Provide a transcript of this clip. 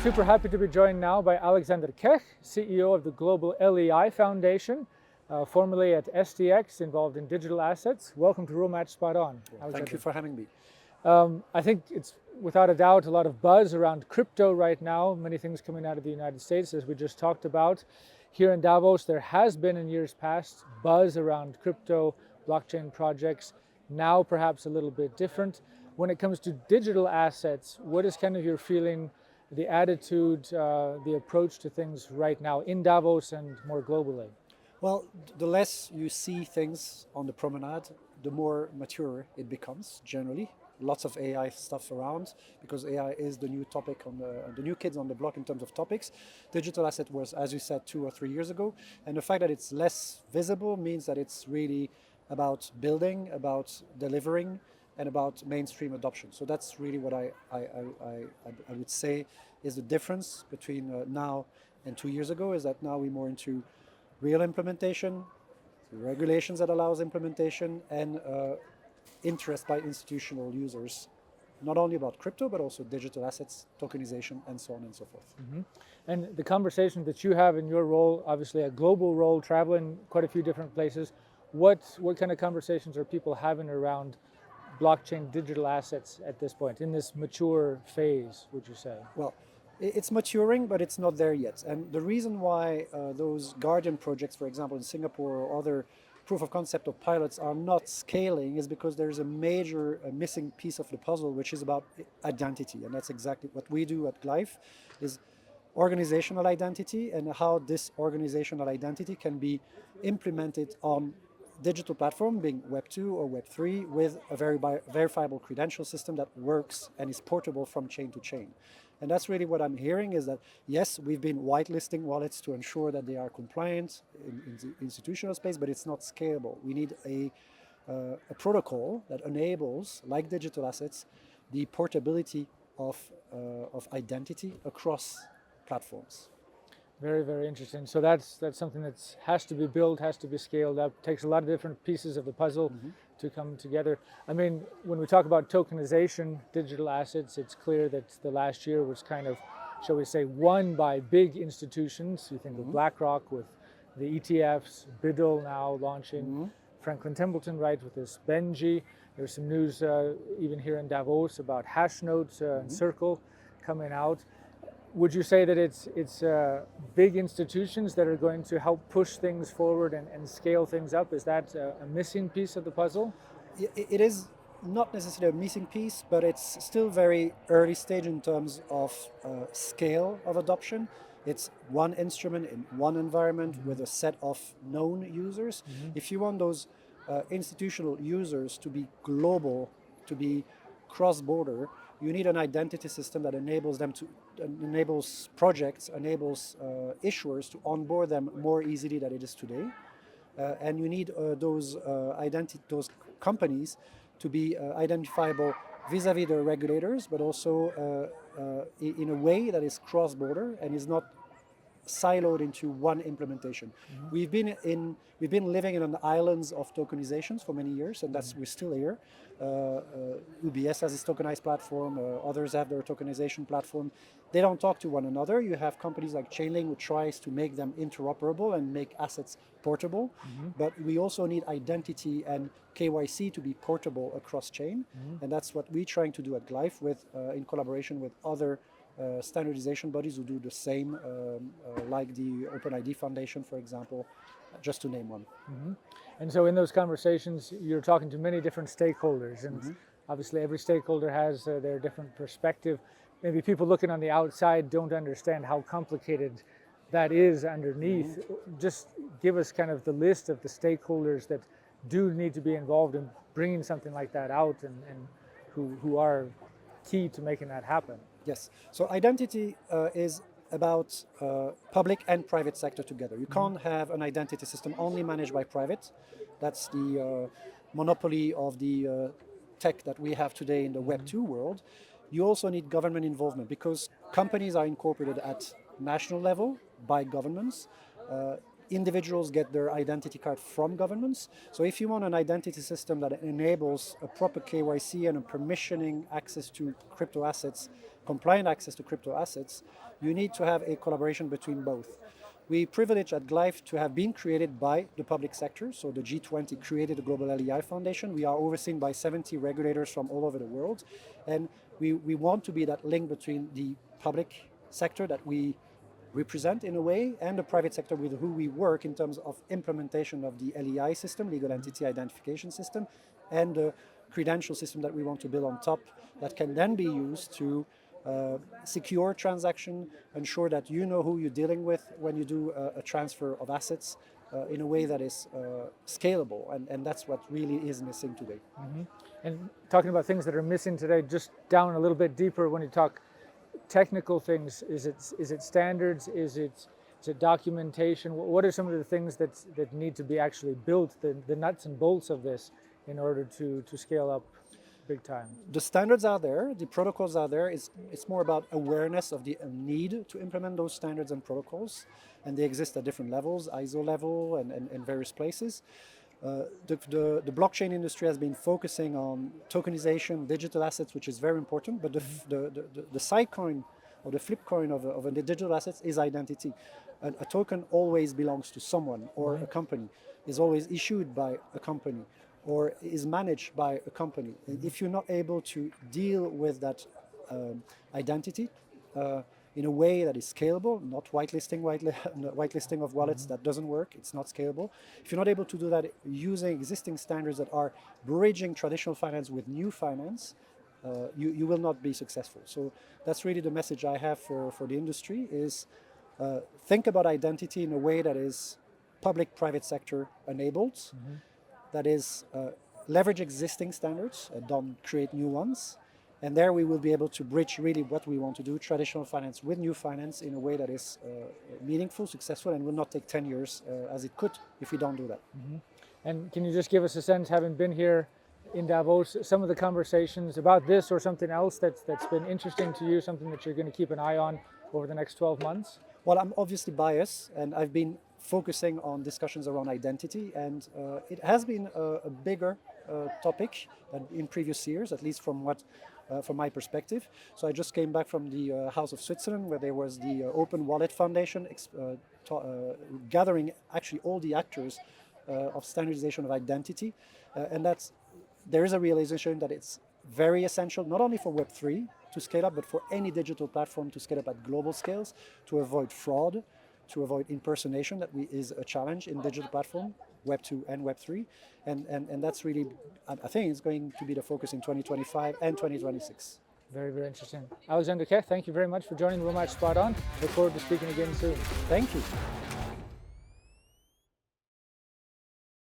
super happy to be joined now by Alexandre Kech, CEO of the Global LEI Foundation, formerly at STX, involved in digital assets. Welcome to RULEMATCH Spot On. Well, thank you for having me. I think it's without a doubt a lot of buzz around crypto right now, many things coming out of the United States, as we just talked about. Here in Davos, there has been in years past buzz around crypto, blockchain projects, now perhaps a little bit different. When it comes to digital assets, what is kind of your feeling, the attitude, the approach to things right now in Davos and more globally? Well, the less you see things on the promenade, the more mature it becomes, generally. Lots of AI stuff around, because AI is the new topic on the new kids on the block in terms of topics. Digital asset was, as you said, 2 or 3 years ago. And the fact that it's less visible means that it's really about building, about delivering, and about mainstream adoption. So that's really what I would say is the difference between now and 2 years ago, is that now we're more into real implementation, regulations that allows implementation, and interest by institutional users, not only about crypto, but also digital assets, tokenization, and so on and so forth. Mm-hmm. And the conversation that you have in your role, obviously a global role, traveling quite a few different places, what kind of conversations are people having around blockchain digital assets at this point, in this mature phase, would you say? Well, it's maturing, but it's not there yet. And the reason why those Guardian projects, for example, in Singapore, or other proof of concept or pilots are not scaling is because there's a major missing piece of the puzzle, which is about identity. And that's exactly what we do at GLEIF, is organizational identity, and how this organizational identity can be implemented on digital platform, being Web 2 or Web 3, with a verifiable credential system that works and is portable from chain to chain. And that's really what I'm hearing, is that, yes, we've been whitelisting wallets to ensure that they are compliant in the institutional space, but it's not scalable. We need a protocol that enables, like digital assets, the portability of identity across platforms. Very, very interesting. So that's something that has to be built, has to be scaled up, takes a lot of different pieces of the puzzle to come together. I mean, when we talk about tokenization, digital assets, it's clear that the last year was kind of, shall we say, won by big institutions. You think of BlackRock with the ETFs, Biddle now launching, Franklin Templeton, right, with this Benji. There's some news even here in Davos about Hashnote and Circle coming out. Would you say that it's big institutions that are going to help push things forward and scale things up? Is that a missing piece of the puzzle? It is not necessarily a missing piece, but it's still very early stage in terms of scale of adoption. It's one instrument in one environment with a set of known users. If you want those institutional users to be global, to be cross-border, you need an identity system that enables them to, enables projects, enables issuers to onboard them more easily than it is today. And you need those companies to be identifiable vis-a-vis their regulators, but also in a way that is cross-border and is not siloed into one implementation. We've been living in an islands of tokenizations for many years, and we're still here. UBS has its tokenized platform, others have their tokenization platform. They don't talk to one another. You have companies like Chainlink, which tries to make them interoperable and make assets portable. But we also need identity and KYC to be portable across chain. And that's what we're trying to do at GLEIF, in collaboration with other standardization bodies who do the same, like the OpenID Foundation, for example, just to name one. And so in those conversations, you're talking to many different stakeholders, and obviously every stakeholder has their different perspective. Maybe people looking on the outside don't understand how complicated that is underneath. Just give us kind of the list of the stakeholders that do need to be involved in bringing something like that out, and who are key to making that happen. Yes, so identity is about public and private sector together. You can't have an identity system only managed by private. That's the monopoly of the tech that we have today in the Web 2 world. You also need government involvement, because companies are incorporated at national level by governments. individuals get their identity card from governments. So if you want an identity system that enables a proper KYC and a permissioning access to crypto assets, compliant access to crypto assets, you need to have a collaboration between both. We privilege at GLEIF to have been created by the public sector. So the G20 created the Global LEI Foundation. We are overseen by 70 regulators from all over the world. And we want to be that link between the public sector that we represent in a way and the private sector with who we work in terms of implementation of the LEI system, legal entity identification system, and the credential system that we want to build on top that can then be used to secure transaction, ensure that you know who you're dealing with when you do a transfer of assets in a way that is scalable, and that's what really is missing today. Mm-hmm. And talking about things that are missing today, just down a little bit deeper when you talk technical things, is it standards, is it documentation? What are some of the things that need to be actually built, the nuts and bolts of this, in order to scale up big time? The standards are there, the protocols are there. It's more about awareness of the need to implement those standards and protocols, and they exist at different levels, ISO level and various places. The blockchain industry has been focusing on tokenization, digital assets, which is very important, but the side coin or the flip coin of a digital assets is identity. A token always belongs to someone or a company, is always issued by a company, or is managed by a company. And if you're not able to deal with that identity in a way that is scalable, not whitelisting of wallets, that doesn't work, it's not scalable. If you're not able to do that using existing standards that are bridging traditional finance with new finance, you will not be successful. So that's really the message I have for the industry is think about identity in a way that is public-private sector enabled, that is leverage existing standards, don't create new ones. And there we will be able to bridge really what we want to do, traditional finance with new finance in a way that is meaningful, successful, and will not take 10 years as it could if we don't do that. Mm-hmm. And can you just give us a sense, having been here in Davos, some of the conversations about this or something else that's been interesting to you, something that you're going to keep an eye on over the next 12 months? Well, I'm obviously biased, and I've been focusing on discussions around identity, and it has been a bigger topic than in previous years, at least from my perspective. So I just came back from the House of Switzerland, where there was the Open Wallet Foundation gathering actually all the actors of standardization of identity, and there is a realization that it's very essential, not only for Web3 to scale up, but for any digital platform to scale up at global scales, to avoid fraud, to avoid impersonation that is a challenge in digital platform, Web 2 and Web 3. And that's really, I think it's going to be the focus in 2025 and 2026. Very, very interesting. Alexandre Kech, thank you very much for joining RULEMATCH Spot On. Look forward to speaking again soon. Thank you.